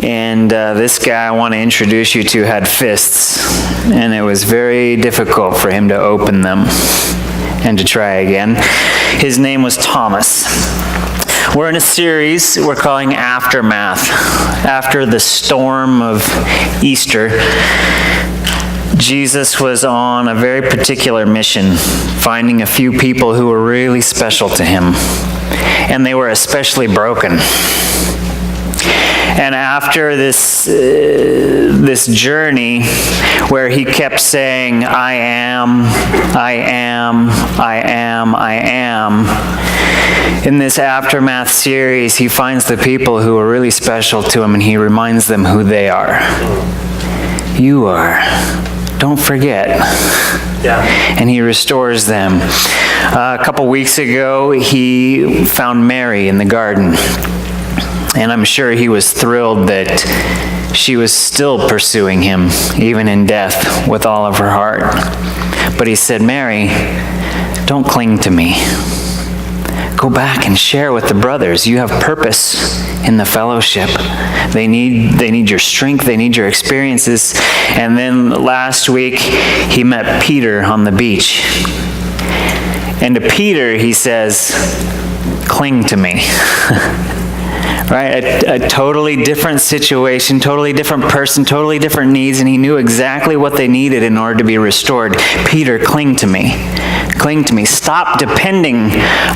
And this guy I want to introduce you to had fists, and it was very difficult for him to open them and to try again. His name was Thomas. We're in a series we're calling Aftermath. After the storm of Easter, Jesus was on a very particular mission, finding a few people who were really special to him, and they were especially broken. And after this journey where he kept saying, I am, I am, I am, I am, in this Aftermath series, he finds the people who are really special to him and he reminds them who they are. You are. Don't forget. Yeah. And he restores them. A couple weeks ago, he found Mary in the garden. And I'm sure he was thrilled that she was still pursuing him, even in death, with all of her heart. But he said, Mary, don't cling to me. Go back and share with the brothers. You have purpose in the fellowship. They need your strength. They need your experiences. And then last week, he met Peter on the beach. And to Peter, he says, cling to me. Right? A totally different situation, totally different person, totally different needs, and he knew exactly what they needed in order to be restored. Peter, cling to me. Cling to me. Stop depending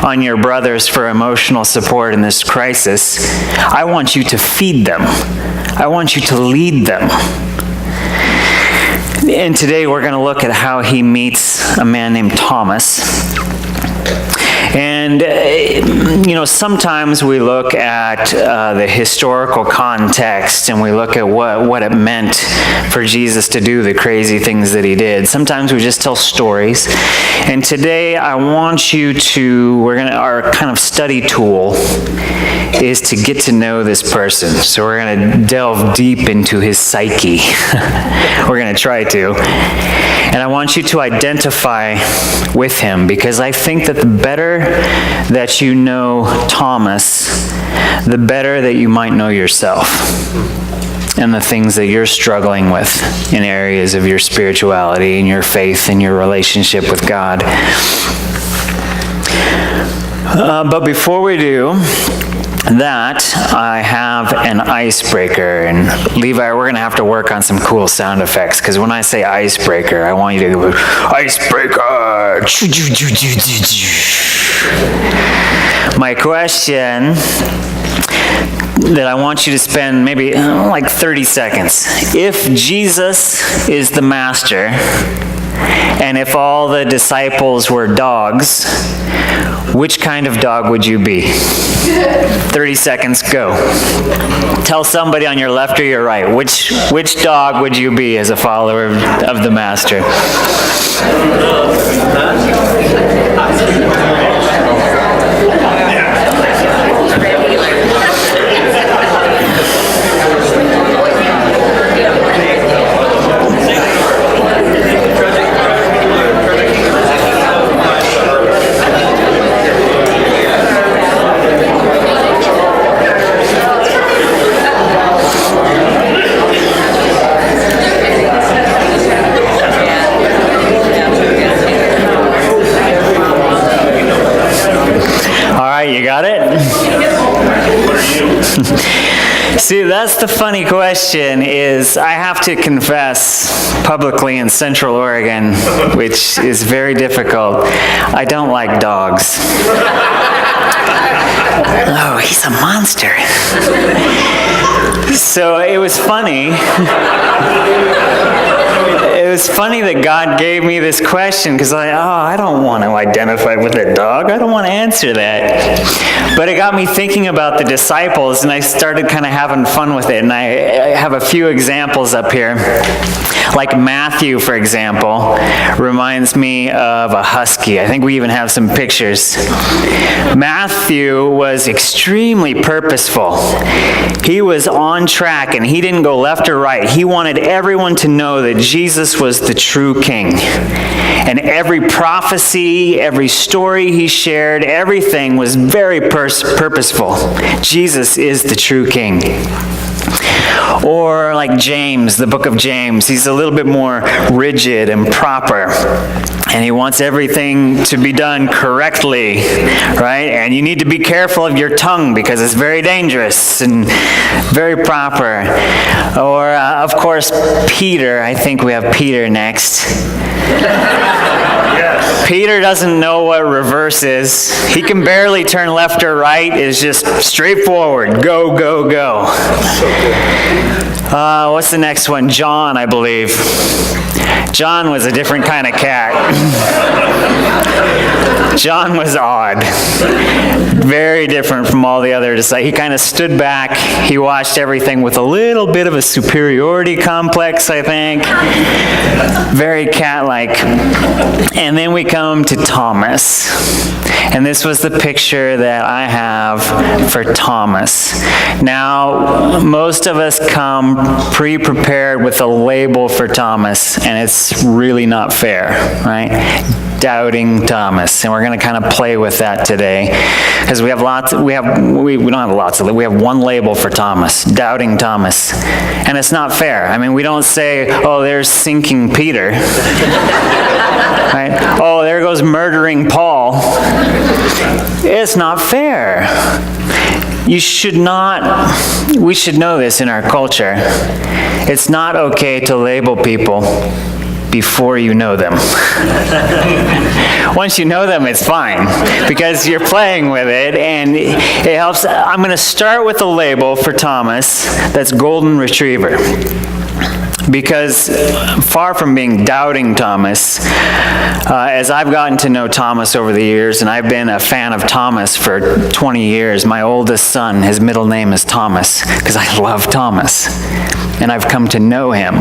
on your brothers for emotional support in this crisis. I want you to feed them. I want you to lead them. And today we're going to look at how he meets a man named Thomas. And, sometimes we look at the historical context and we look at what it meant for Jesus to do the crazy things that he did. Sometimes we just tell stories. And today I want you to, our kind of study tool is to get to know this person. So we're going to delve deep into his psyche. We're going to try to. And I want you to identify with him, because I think that the better that you know Thomas, the better that you might know yourself and the things that you're struggling with in areas of your spirituality and your faith and your relationship with God. But before we do that, I have an icebreaker, and Levi, we're going to have to work on some cool sound effects, because when I say icebreaker, I want you to go, icebreaker! My question that I want you to spend maybe like 30 seconds. If Jesus is the master, and if all the disciples were dogs, which kind of dog would you be? 30 seconds, go. Tell somebody on your left or your right, which dog would you be as a follower of the Master? You got it? See, that's the funny question, is I have to confess publicly in Central Oregon, which is very difficult, I don't like dogs. Oh, he's a monster. So it was funny. It was funny that God gave me this question, because I don't want to identify with a dog. I don't want to answer that. But it got me thinking about the disciples, and I started kind of having fun with it. And I have a few examples up here. Like Matthew, for example, reminds me of a husky. I think we even have some pictures. Matthew was extremely purposeful. He was on track, and he didn't go left or right. He wanted everyone to know that Jesus was the true king. And every prophecy, every story he shared, everything was very purposeful. Jesus is the true king. Or like James, the book of James, he's a little bit more rigid and proper. And he wants everything to be done correctly, right? And you need to be careful of your tongue because it's very dangerous and very proper. Or, of course, Peter. I think we have Peter next. Yes. Peter doesn't know what reverse is. He can barely turn left or right. It's just straightforward. Go, go, go. What's the next one? John, I believe. John was a different kind of cat. John was odd. Very different from all the others. He kind of stood back. He watched everything with a little bit of a superiority complex, I think. Very cat-like. And then we come to Thomas. And this was the picture that I have for Thomas. Now, most of us come pre-prepared with a label for Thomas, and it's really not fair, right? Doubting Thomas, and we're going to kind of play with that today because we don't have lots of, we have one label for Thomas, doubting Thomas, and it's not fair. I mean, we don't say, oh, there's sinking Peter, right? Oh, there goes murdering Paul. It's not fair. We should know this in our culture. It's not okay to label people before you know them. Once you know them, it's fine because you're playing with it and it helps. I'm going to start with a label for Thomas that's golden retriever. Because far from being doubting Thomas, as I've gotten to know Thomas over the years, and I've been a fan of Thomas for 20 years, my oldest son, his middle name is Thomas, because I love Thomas, and I've come to know him.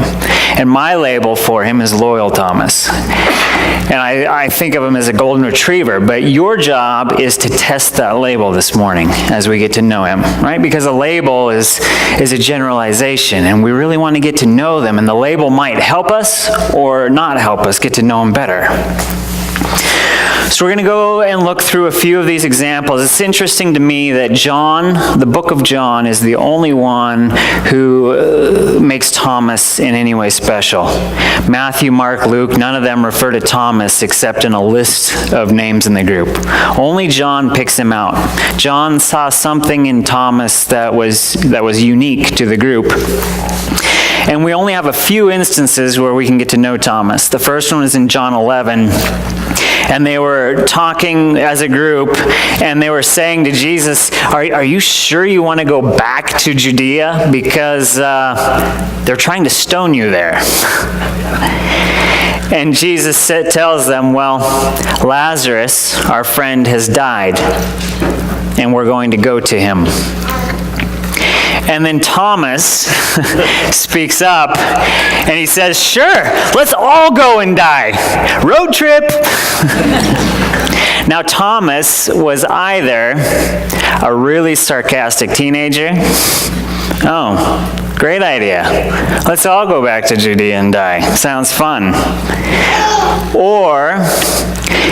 And my label for him is Loyal Thomas. And I think of him as a golden retriever, but your job is to test that label this morning as we get to know him, right? Because a label is a generalization, and we really want to get to know them, and the label might help us or not help us get to know him better. So we're going to go and look through a few of these examples. It's interesting to me that John, the book of John, is the only one who makes Thomas in any way special. Matthew, Mark, Luke, none of them refer to Thomas except in a list of names in the group. Only John picks him out. John saw something in Thomas that was unique to the group. And we only have a few instances where we can get to know Thomas. The first one is in John 11. And they were talking as a group, and they were saying to Jesus, are you sure you want to go back to Judea? Because they're trying to stone you there. And Jesus tells them, well, Lazarus, our friend, has died, and we're going to go to him. And then Thomas speaks up and he says, sure, let's all go and die. Road trip. Now, Thomas was either a really sarcastic teenager. Oh, great idea. Let's all go back to Judea and die. Sounds fun. Or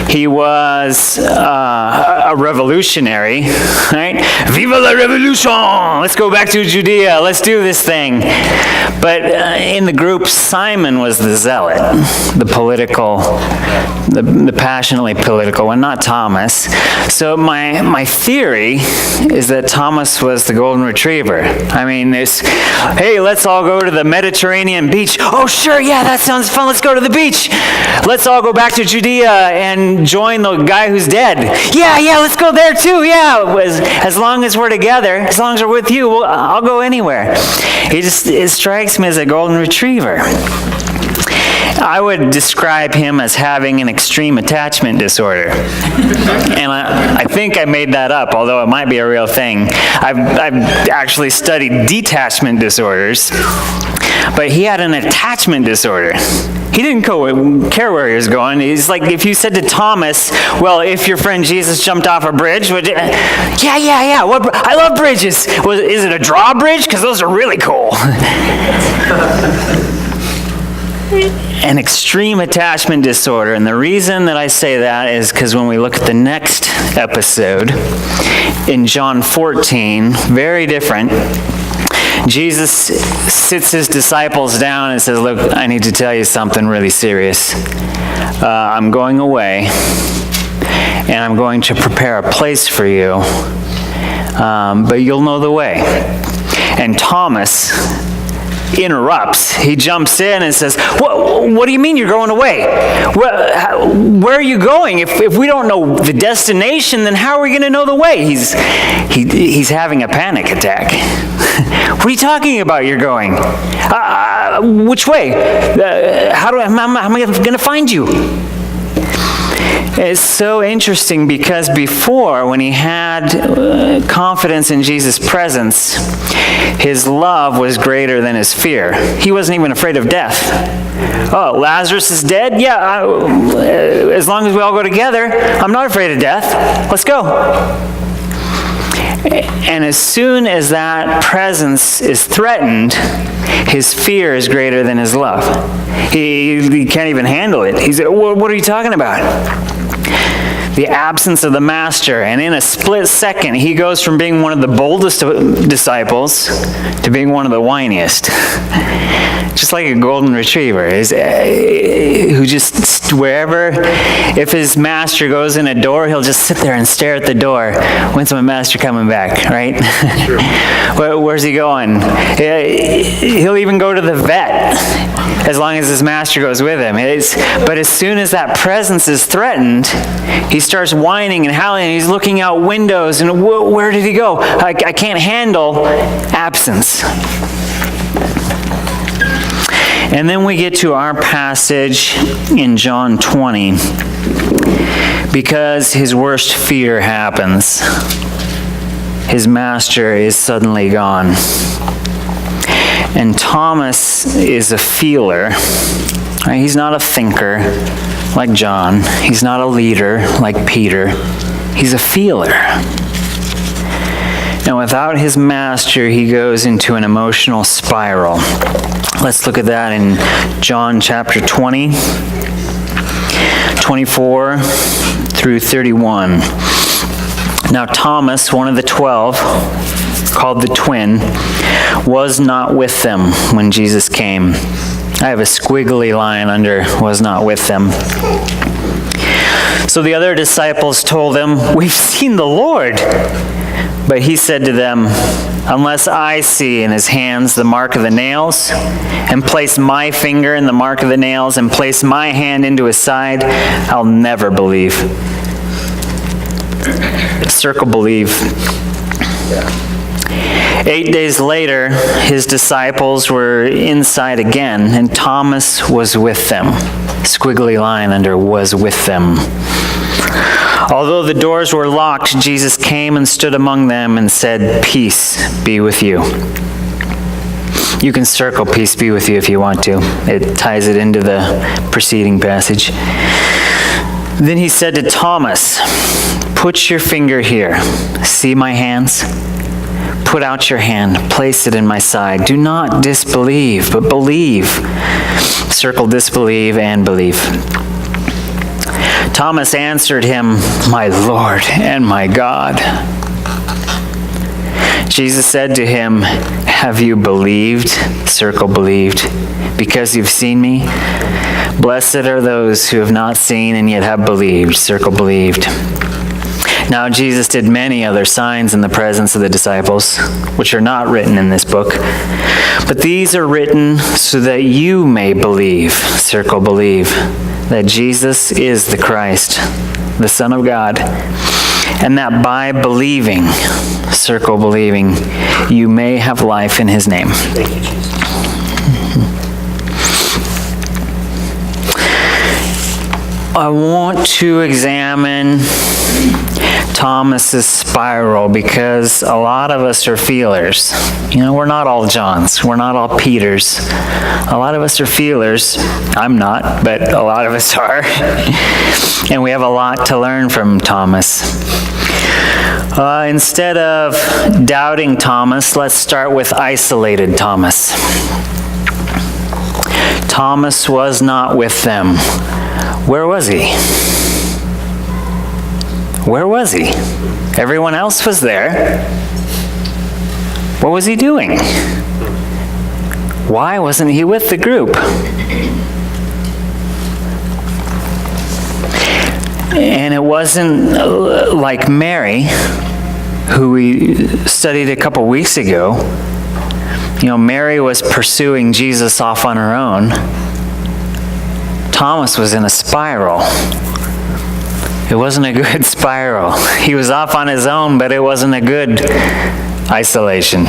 he was a revolutionary, right? Viva la revolution! Let's go back to Judea. Let's do this thing. But in the group, Simon was the zealot, the political, the passionately political one, not Thomas. So my theory is that Thomas was the golden retriever. I mean, hey, let's all go to the Mediterranean beach. Oh, sure, yeah, that sounds fun. Let's go to the beach. Let's all go back to Judea and join the guy who's dead. Yeah, let's go there too. Yeah, as long as we're together, as long as we're with you, I'll go anywhere. It strikes me as a golden retriever. I would describe him as having an extreme attachment disorder. And I think I made that up, although it might be a real thing. I've actually studied detachment disorders, but he had an attachment disorder. He didn't care where he was going. He's like, if you said to Thomas, well, if your friend Jesus jumped off a bridge, would you? Yeah. I love bridges. Is it a drawbridge? Because those are really cool. an extreme attachment disorder. And the reason that I say that is because when we look at the next episode, in John 14, very different, Jesus sits his disciples down and says, look, I need to tell you something really serious. I'm going away, and I'm going to prepare a place for you, but you'll know the way. And Thomas interrupts. He jumps in and says, what do you mean you're going away? Where are you going? If we don't know the destination, then how are we going to know the way? He's having a panic attack. What are you talking about you're going? Which way? How am I going to find you? It's so interesting because before, when he had confidence in Jesus' presence, his love was greater than his fear. He wasn't even afraid of death. Oh, Lazarus is dead? Yeah, as long as we all go together, I'm not afraid of death. Let's go. And as soon as that presence is threatened, his fear is greater than his love. He can't even handle it. He said, what are you talking about? The absence of the master, and in a split second, he goes from being one of the boldest disciples to being one of the whiniest. Just like a golden retriever, who just, wherever, if his master goes in a door, he'll just sit there and stare at the door. When's my master coming back, right? Where's he going? He'll even go to the vet, as long as his master goes with him. But as soon as that presence is threatened, he starts whining and howling, and he's looking out windows, and where did he go? I can't handle absence. And then we get to our passage in John 20, because his worst fear happens. His master is suddenly gone. And Thomas is a feeler. Right? He's not a thinker like John. He's not a leader like Peter. He's a feeler. And without his master, he goes into an emotional spiral. Let's look at that in John chapter 20, 24 through 31. Now Thomas, one of the 12, called the twin, was not with them when Jesus came. I have a squiggly line under was not with them. So the other disciples told him, we've seen the Lord. But he said to them, unless I see in his hands the mark of the nails, and place my finger in the mark of the nails, and place my hand into his side, I'll never believe. Circle believe. 8 days later, his disciples were inside again, and Thomas was with them. Squiggly line under was with them. Although the doors were locked, Jesus came and stood among them and said, peace be with you. You can circle peace be with you if you want to. It ties it into the preceding passage. Then he said to Thomas, put your finger here. See my hands? Put out your hand. Place it in my side. Do not disbelieve, but believe. Circle disbelieve and believe. Thomas answered him, my Lord and my God. Jesus said to him, have you believed? Circle believed. Because you've seen me? Blessed are those who have not seen and yet have believed. Circle believed. Now Jesus did many other signs in the presence of the disciples, which are not written in this book. But these are written so that you may believe, circle believe, that Jesus is the Christ, the Son of God, and that by believing, circle believing, you may have life in his name. Thank you, Jesus. I want to examine Thomas's spiral because a lot of us are feelers. You know, we're not all Johns. We're not all Peters. A lot of us are feelers. I'm not, but a lot of us are. And we have a lot to learn from Thomas. Instead of doubting Thomas, let's start with isolated Thomas. Thomas was not with them. Where was he? Where was he? Everyone else was there. What was he doing? Why wasn't he with the group? And it wasn't like Mary, who we studied a couple weeks ago. Mary was pursuing Jesus off on her own. Thomas was in a spiral. It wasn't a good spiral. He was off on his own, but it wasn't a good isolation.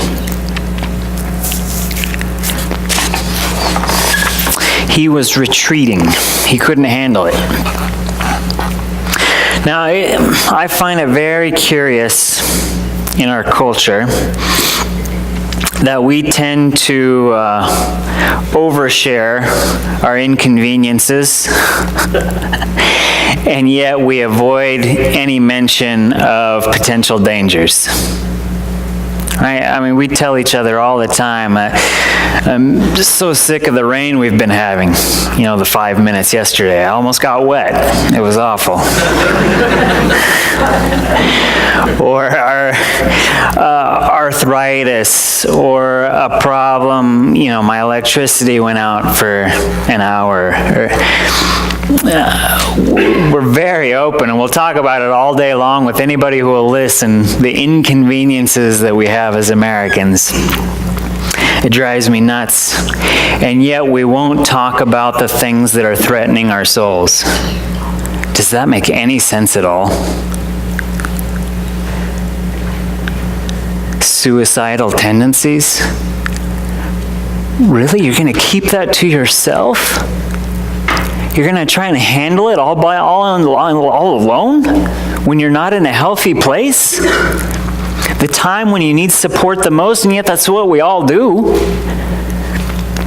He was retreating. He couldn't handle it. Now, I find it very curious in our culture that we tend to overshare our inconveniences, and yet we avoid any mention of potential dangers. Right? I mean, we tell each other all the time, I'm just so sick of the rain we've been having. The 5 minutes yesterday, I almost got wet. It was awful. Or our arthritis, or a problem, my electricity went out for an hour. We're very open, and we'll talk about it all day long with anybody who will listen, the inconveniences that we have as Americans. It drives me nuts. And yet we won't talk about the things that are threatening our souls. Does that make any sense at all? Suicidal tendencies? Really? You're going to keep that to yourself? You're going to try and handle it all alone when you're not in a healthy place? The time when you need support the most, and yet that's what we all do.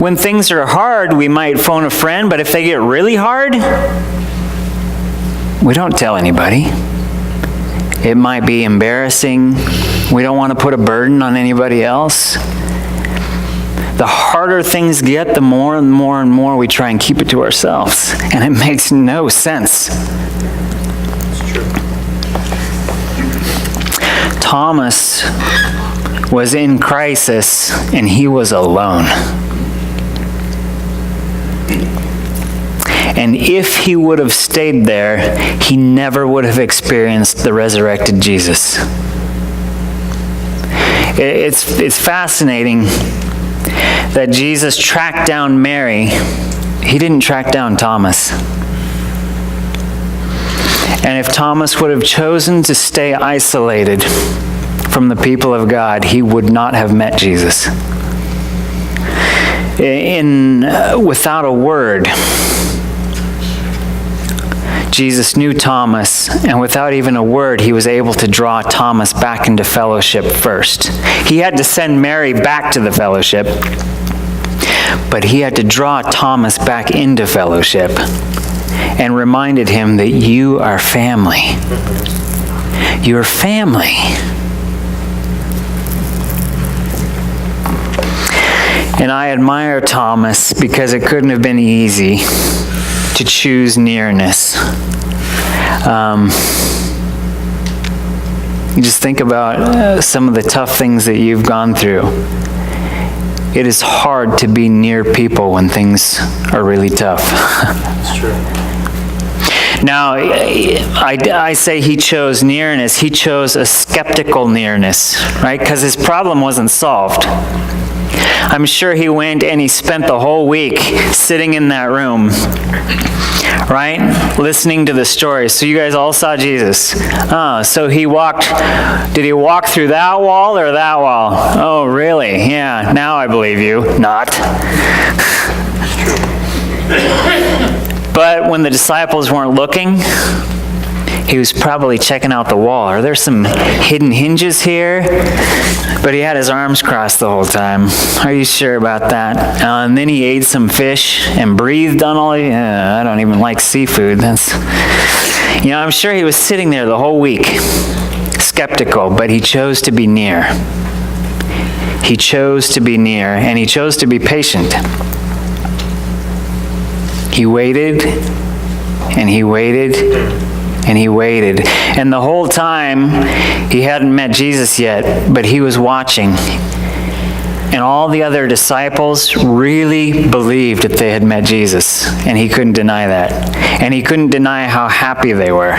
When things are hard, we might phone a friend, but if they get really hard, we don't tell anybody. It might be embarrassing. We don't want to put a burden on anybody else. The harder things get, the more and more and more we try and keep it to ourselves. And it makes no sense. It's true. Thomas was in crisis, and he was alone. And if he would have stayed there, he never would have experienced the resurrected Jesus. It's fascinating that Jesus tracked down Mary. He didn't track down Thomas. And if Thomas would have chosen to stay isolated from the people of God, he would not have met Jesus. Without a word, Jesus knew Thomas, and without even a word, he was able to draw Thomas back into fellowship first. He had to send Mary back to the fellowship, but he had to draw Thomas back into fellowship and reminded him that you are family. You're family. And I admire Thomas because it couldn't have been easy to choose nearness. You just think about some of the tough things that you've gone through. It is hard to be near people when things are really tough. That's true. Now, I say he chose nearness. He chose a skeptical nearness, right? Because his problem wasn't solved. I'm sure he went and he spent the whole week sitting in that room, right? Listening to the story. So you guys all saw Jesus. So he walked, did he walk through that wall or that wall? Oh, really? Yeah, now I believe you. Not. But when the disciples weren't looking, he was probably checking out the wall. Are there some hidden hinges here? But he had his arms crossed the whole time. Are you sure about that? And then he ate some fish and breathed on all. I don't even like seafood. I'm sure he was sitting there the whole week, skeptical, but he chose to be near. He chose to be near, and he chose to be patient. He waited, and he waited, and he waited. And the whole time, he hadn't met Jesus yet, but he was watching. And all the other disciples really believed that they had met Jesus, and he couldn't deny that. And he couldn't deny how happy they were.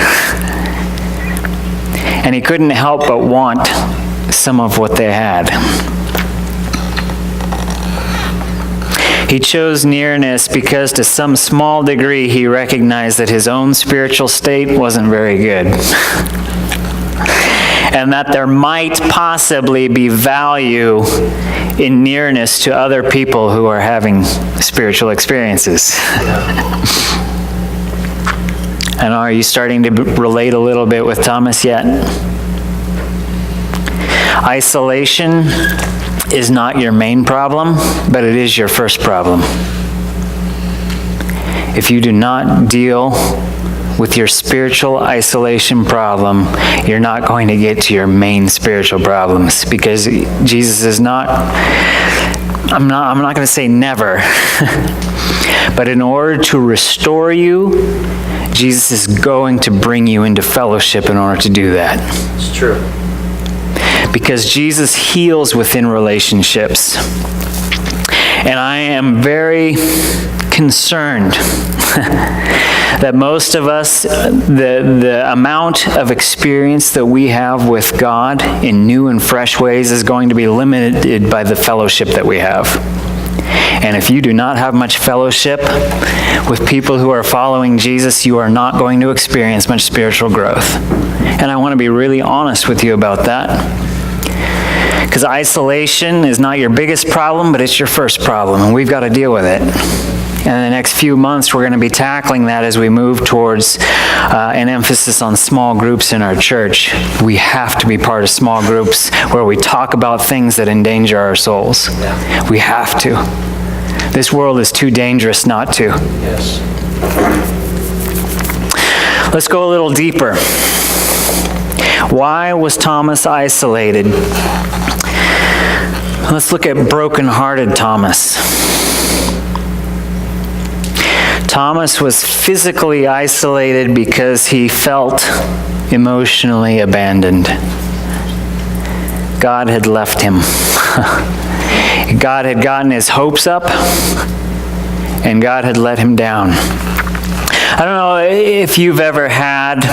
And he couldn't help but want some of what they had. He chose nearness because to some small degree he recognized that his own spiritual state wasn't very good. And that there might possibly be value in nearness to other people who are having spiritual experiences. And are you starting to relate a little bit with Thomas yet? Isolation is not your main problem, but it is your first problem. If you do not deal with your spiritual isolation problem, you're not going to get to your main spiritual problems, because Jesus is not, I'm not going to say never, but in order to restore you, Jesus is going to bring you into fellowship in order to do that. It's true. Because Jesus heals within relationships. And I am very concerned that most of us, the amount of experience that we have with God in new and fresh ways is going to be limited by the fellowship that we have. And if you do not have much fellowship with people who are following Jesus, you are not going to experience much spiritual growth. And I want to be really honest with you about that. Because isolation is not your biggest problem, but it's your first problem, and we've got to deal with it. And in the next few months, we're going to be tackling that as we move towards an emphasis on small groups in our church. We have to be part of small groups where we talk about things that endanger our souls. Yeah. We have to. This world is too dangerous not to. Yes. Let's go a little deeper. Why was Thomas isolated? Let's look at broken-hearted Thomas. Thomas was physically isolated because he felt emotionally abandoned. God had left him. God had gotten his hopes up, and God had let him down. I don't know if you've ever had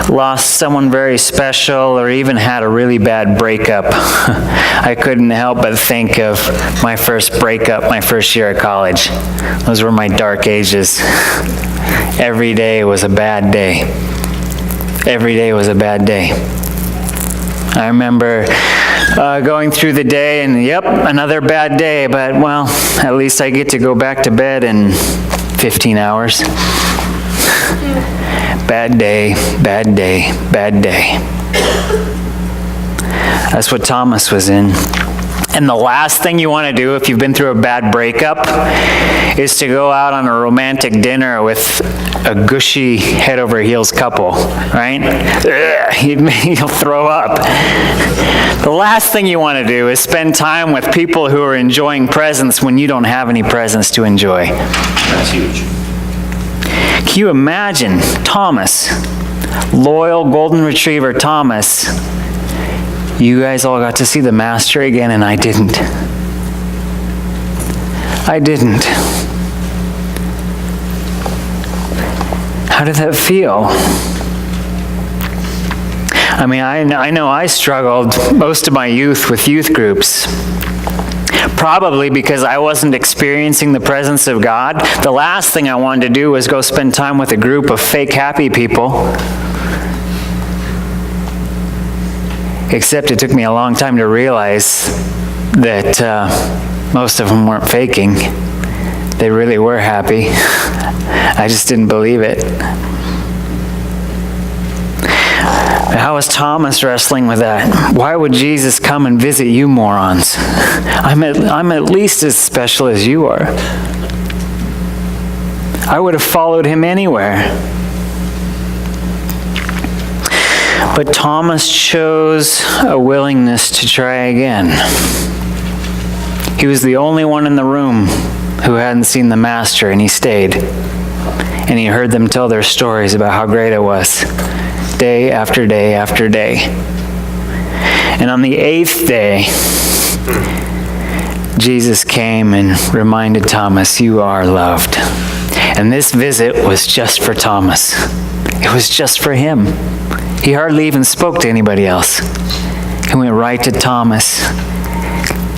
lost someone very special or even had a really bad breakup. I couldn't help but think of my first breakup, my first year at college. Those were my dark ages. Every day was a bad day. Every day was a bad day. I remember going through the day and, yep, another bad day, but, well, at least I get to go back to bed in 15 hours. Bad day, bad day, bad day. That's what Thomas was in. And the last thing you want to do if you've been through a bad breakup is to go out on a romantic dinner with a gushy head over heels couple, right? You'll throw up. The last thing you want to do is spend time with people who are enjoying presents when you don't have any presents to enjoy. That's huge. Can you imagine Thomas, loyal golden retriever Thomas? You guys all got to see the master again, and I didn't. I didn't. How did that feel? I mean, I know I struggled most of my youth with youth groups. Probably because I wasn't experiencing the presence of God. The last thing I wanted to do was go spend time with a group of fake happy people. Except it took me a long time to realize that most of them weren't faking. They really were happy. I just didn't believe it. How is Thomas wrestling with that? Why would Jesus come and visit you morons? I'm at least as special as you are. I would have followed him anywhere. But Thomas chose a willingness to try again. He was the only one in the room who hadn't seen the Master, and he stayed. And he heard them tell their stories about how great it was, day after day after day. And on the 8th day, Jesus came and reminded Thomas, "You are loved." And this visit was just for Thomas. It was just for him. He hardly even spoke to anybody else. He went right to Thomas.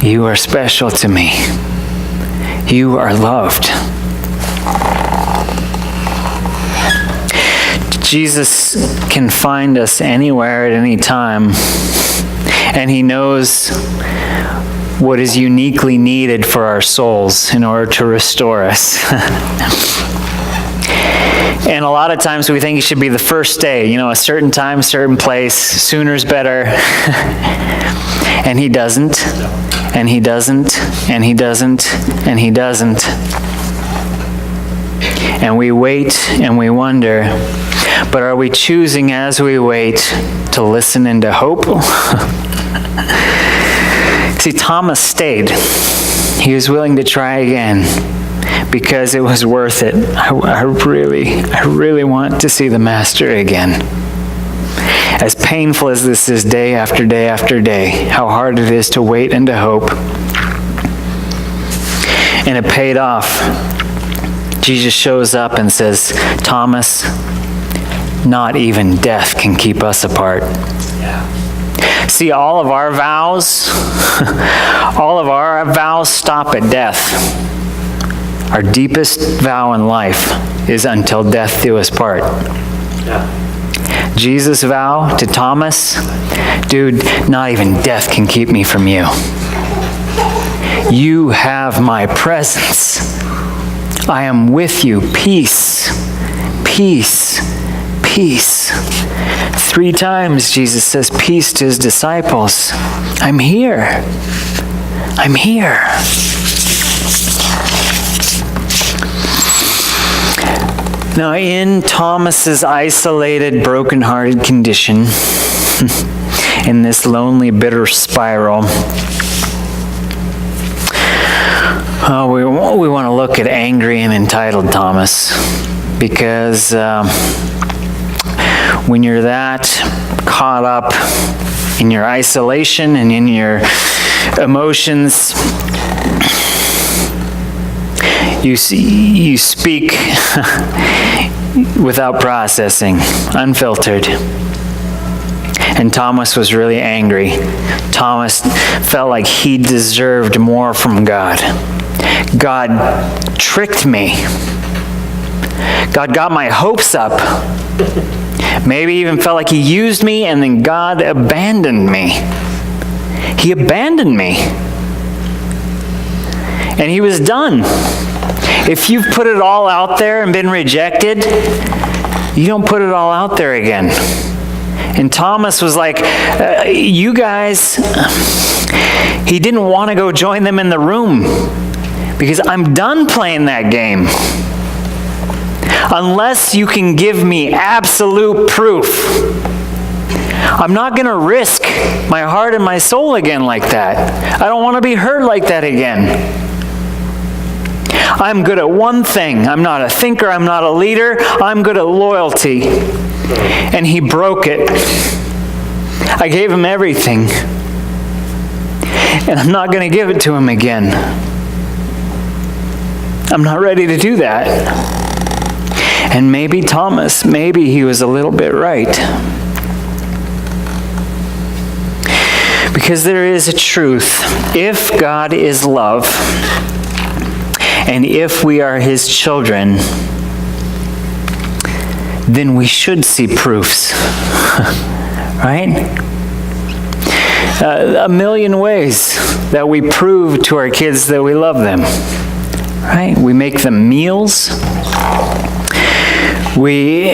"You are special to me. You are loved." Jesus can find us anywhere at any time, and he knows what is uniquely needed for our souls in order to restore us. And a lot of times we think it should be the first day, a certain time, certain place, sooner's better. And he doesn't, and he doesn't, and he doesn't, and he doesn't. And we wait and we wonder, but are we choosing as we wait to listen and to hope? See, Thomas stayed. He was willing to try again because it was worth it. I really want to see the Master again. As painful as this is day after day after day, how hard it is to wait and to hope. And it paid off. Jesus shows up and says, "Thomas, not even death can keep us apart." Yeah. See, all of our vows stop at death. Our deepest vow in life is until death do us part. Yeah. Jesus' vow to Thomas, "Dude, not even death can keep me from you. You have my presence. I am with you. Peace, peace, peace." 3 times Jesus says peace to his disciples. I'm here. I'm here. Now, in Thomas's isolated, broken-hearted condition, in this lonely, bitter spiral, we want to look at angry and entitled Thomas, because when you're that caught up in your isolation and in your emotions, you speak without processing, unfiltered. And Thomas was really angry. Thomas felt like he deserved more from God. God tricked me. God got my hopes up. Maybe even felt like he used me, and then God abandoned me. He abandoned me. And he was done. If you've put it all out there and been rejected, you don't put it all out there again. And Thomas was like, you guys, he didn't want to go join them in the room because I'm done playing that game. Unless you can give me absolute proof, I'm not going to risk my heart and my soul again like that. I don't want to be hurt like that again. I'm good at one thing. I'm not a thinker. I'm not a leader. I'm good at loyalty. And he broke it. I gave him everything. And I'm not going to give it to him again. I'm not ready to do that. And maybe Thomas, maybe he was a little bit right. Because there is a truth. If God is love, and if we are his children, then we should see proofs. Right? A million ways that we prove to our kids that we love them. Right? We make them meals. We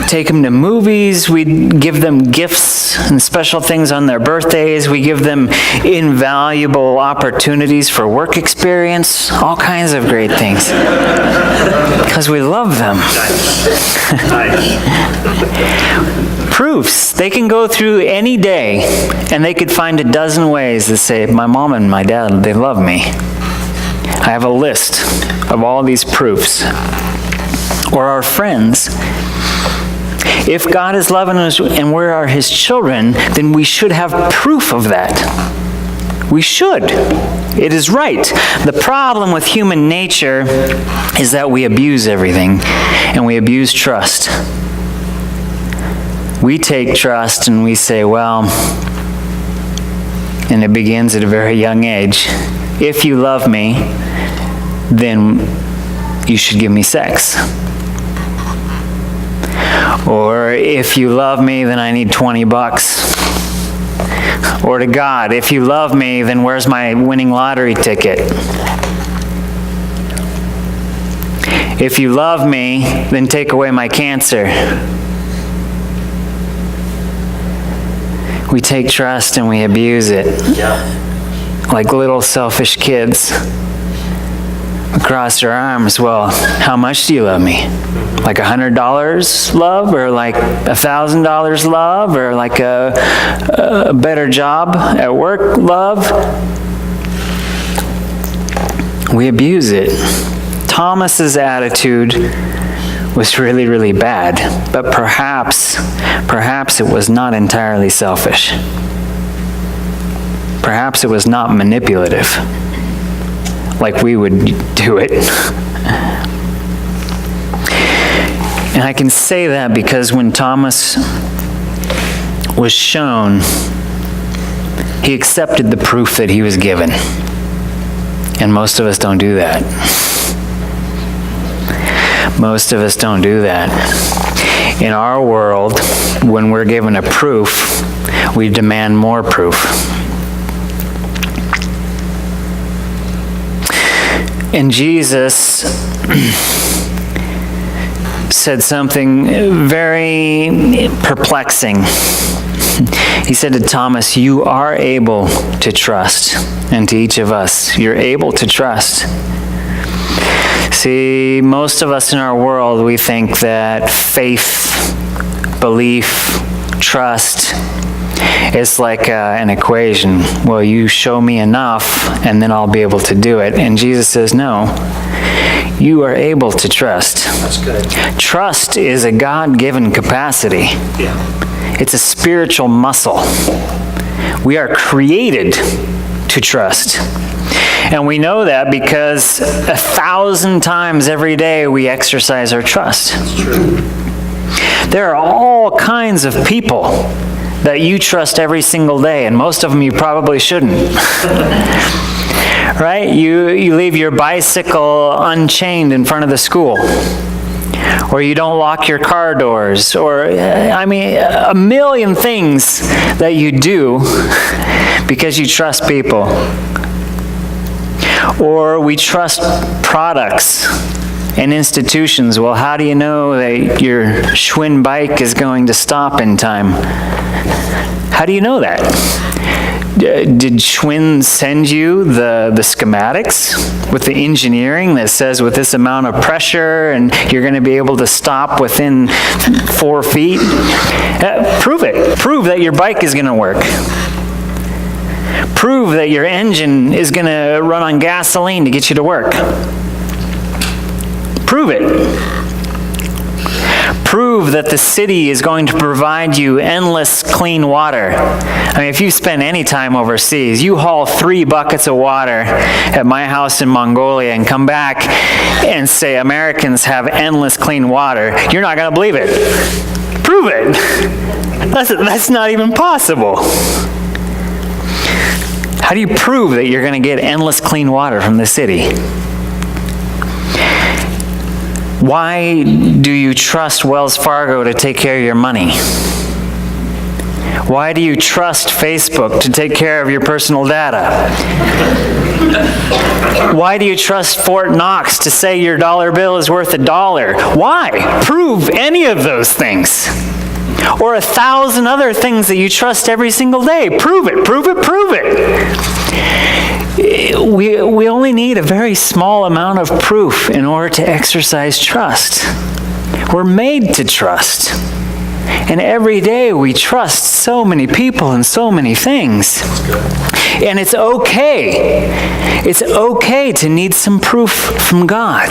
take them to movies. We give them gifts and special things on their birthdays. We give them invaluable opportunities for work experience, all kinds of great things. Because we love them. Proofs. They can go through any day and they could find a dozen ways to say, my mom and my dad, they love me. I have a list of all these proofs. Or our friends. If God is loving us and we are His children, then we should have proof of that. We should. It is right. The problem with human nature is that we abuse everything and we abuse trust. We take trust and we say, well, and it begins at a very young age, if you love me, then you should give me sex. Or if you love me, then I need $20. Or to God, if you love me, then where's my winning lottery ticket? If you love me, then take away my cancer. We take trust and we abuse it. Like little selfish kids. Across our arms, well, how much do you love me? Like $100 love, or like $1,000 love, or like a better job at work love? We abuse it. Thomas's attitude was really, really bad, but perhaps it was not entirely selfish. Perhaps it was not manipulative, like we would do it. And I can say that because when Thomas was shown, he accepted the proof that he was given. And most of us don't do that. Most of us don't do that. In our world, when we're given a proof, we demand more proof. And Jesus said something very perplexing. He said to Thomas, you are able to trust. And to each of us, you're able to trust. See, most of us in our world, we think that faith, belief, trust is like an equation. Well, you show me enough, and then I'll be able to do it. And Jesus says, no, you are able to trust. That's good. Trust is a God-given capacity. Yeah. It's a spiritual muscle. We are created to trust. And we know that because 1,000 times every day we exercise our trust. That's true. There are all kinds of people that you trust every single day, and most of them you probably shouldn't. Right? You leave your bicycle unchained in front of the school. Or you don't lock your car doors. Or, a million things that you do because you trust people. Or we trust products and institutions. Well, how do you know that your Schwinn bike is going to stop in time? How do you know that? Did Schwinn send you the schematics with the engineering that says with this amount of pressure and you're going to be able to stop within 4 feet? Prove it. Prove that your bike is going to work. Prove that your engine is going to run on gasoline to get you to work. Prove it. Prove that the city is going to provide you endless clean water. I mean, if you spend any time overseas, you haul 3 buckets of water at my house in Mongolia and come back and say Americans have endless clean water, you're not going to believe it. Prove it. That's not even possible. How do you prove that you're going to get endless clean water from the city? Why do you trust Wells Fargo to take care of your money? Why do you trust Facebook to take care of your personal data? Why do you trust Fort Knox to say your dollar bill is worth $1? Why? Prove any of those things. Or 1,000 other things that you trust every single day. Prove it, prove it, prove it. We only need a very small amount of proof in order to exercise trust. We're made to trust. And every day we trust so many people and so many things. And it's okay. It's okay to need some proof from God.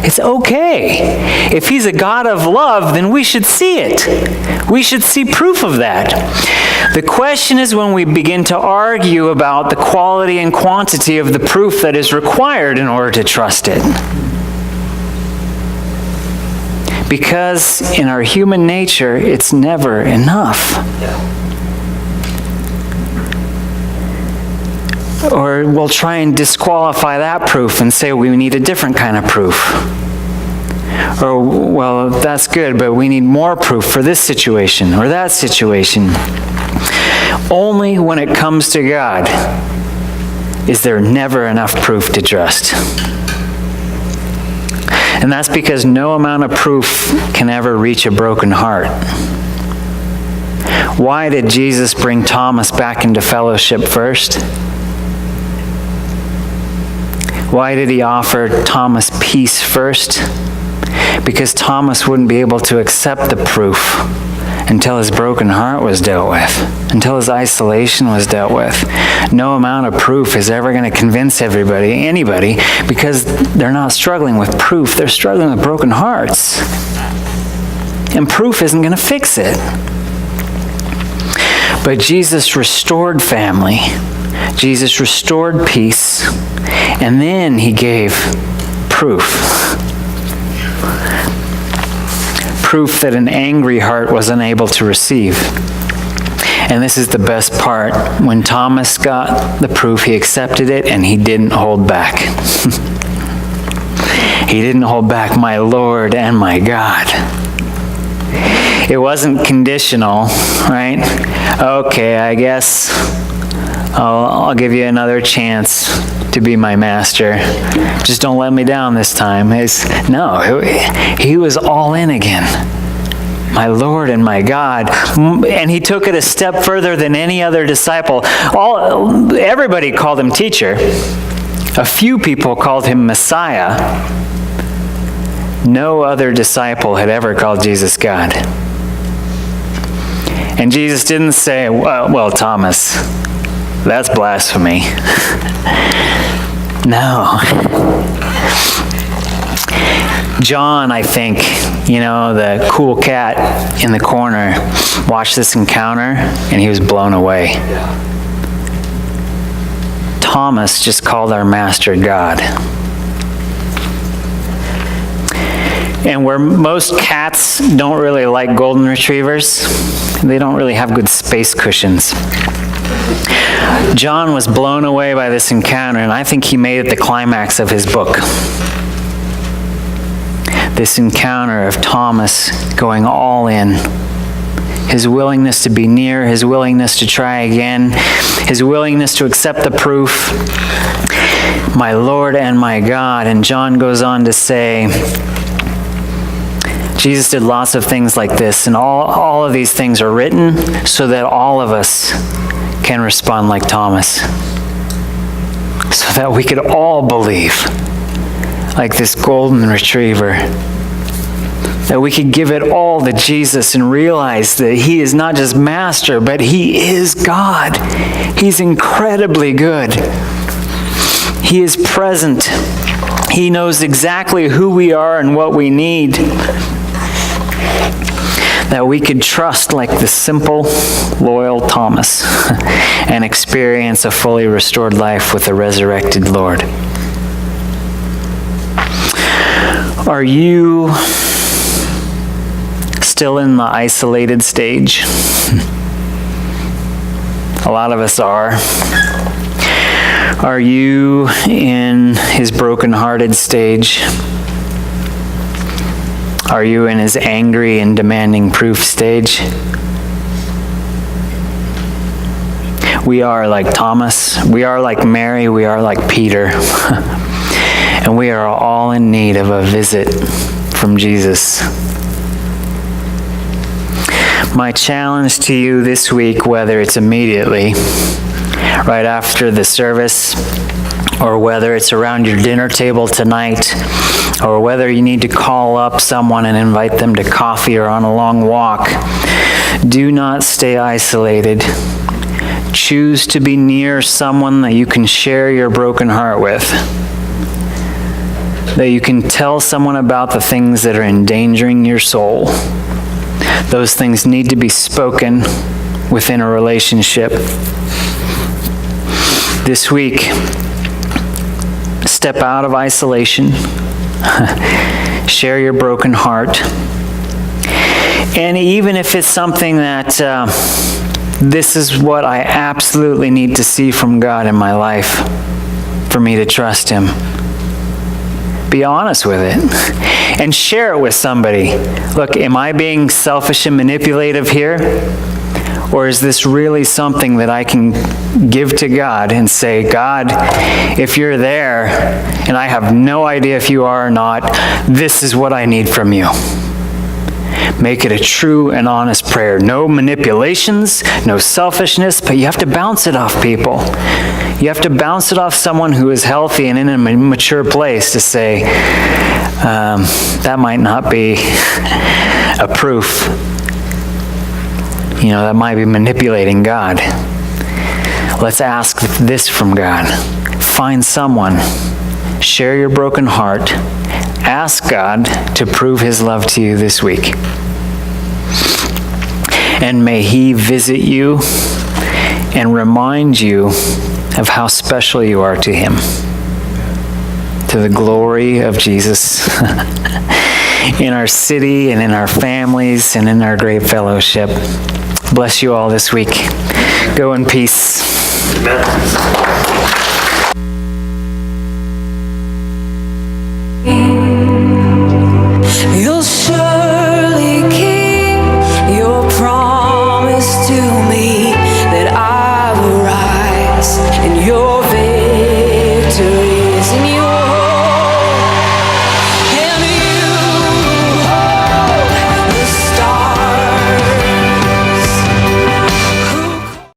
It's okay. If He's a God of love, then we should see it. We should see proof of that. The question is when we begin to argue about the quality and quantity of the proof that is required in order to trust it. Because in our human nature, it's never enough. Or we'll try and disqualify that proof and say we need a different kind of proof. Or, well, that's good, but we need more proof for this situation or that situation. Only when it comes to God is there never enough proof to trust. And that's because no amount of proof can ever reach a broken heart. Why did Jesus bring Thomas back into fellowship first? Why did He offer Thomas peace first? Because Thomas wouldn't be able to accept the proof until his broken heart was dealt with, until his isolation was dealt with. No amount of proof is ever going to convince anybody, because they're not struggling with proof, they're struggling with broken hearts. And proof isn't going to fix it. But Jesus restored family. Jesus restored peace. And then He gave proof. Proof that an angry heart was unable to receive. And this is the best part. When Thomas got the proof, he accepted it and he didn't hold back. He didn't hold back, my Lord and my God. It wasn't conditional, right? Okay, I guess I'll give you another chance to be my master. Just don't let me down this time. No, he was all in again. My Lord and my God. And He took it a step further than any other disciple. Everybody called Him teacher. A few people called Him Messiah. No other disciple had ever called Jesus God. And Jesus didn't say, well, Thomas, that's blasphemy. No. John, I think, the cool cat in the corner, watched this encounter and he was blown away. Thomas just called our master God. And where most cats don't really like golden retrievers, they don't really have good space cushions. John was blown away by this encounter, and I think he made it the climax of his book. This encounter of Thomas going all in. His willingness to be near, his willingness to try again, his willingness to accept the proof. My Lord and my God. And John goes on to say, Jesus did lots of things like this, and all of these things are written so that all of us can respond like Thomas. So that we could all believe like this golden retriever. That we could give it all to Jesus and realize that He is not just master, but He is God. He's incredibly good. He is present. He knows exactly who we are and what we need. That we could trust like the simple, loyal Thomas and experience a fully restored life with the resurrected Lord. Are you still in the isolated stage? A lot of us are. Are you in His brokenhearted stage? Are you in His angry and demanding proof stage? We are like Thomas. We are like Mary. We are like Peter. And we are all in need of a visit from Jesus. My challenge to you this week, whether it's immediately, right after the service, or whether it's around your dinner table tonight, or whether you need to call up someone and invite them to coffee or on a long walk, do not stay isolated. Choose to be near someone that you can share your broken heart with, that you can tell someone about the things that are endangering your soul. Those things need to be spoken within a relationship. This week, step out of isolation. Share your broken heart. And even if it's something that this is what I absolutely need to see from God in my life for me to trust Him, be honest with it and share it with somebody. Look, am I being selfish and manipulative here? Or is this really something that I can give to God and say, God, if you're there, and I have no idea if you are or not, this is what I need from you. Make it a true and honest prayer. No manipulations, no selfishness, but you have to bounce it off people. You have to bounce it off someone who is healthy and in a mature place to say, that might not be a proof. That might be manipulating God. Let's ask this from God. Find someone. Share your broken heart. Ask God to prove His love to you this week. And may He visit you and remind you of how special you are to Him. To the glory of Jesus in our city and in our families and in our great fellowship. Bless you all this week. Go in peace. Amen.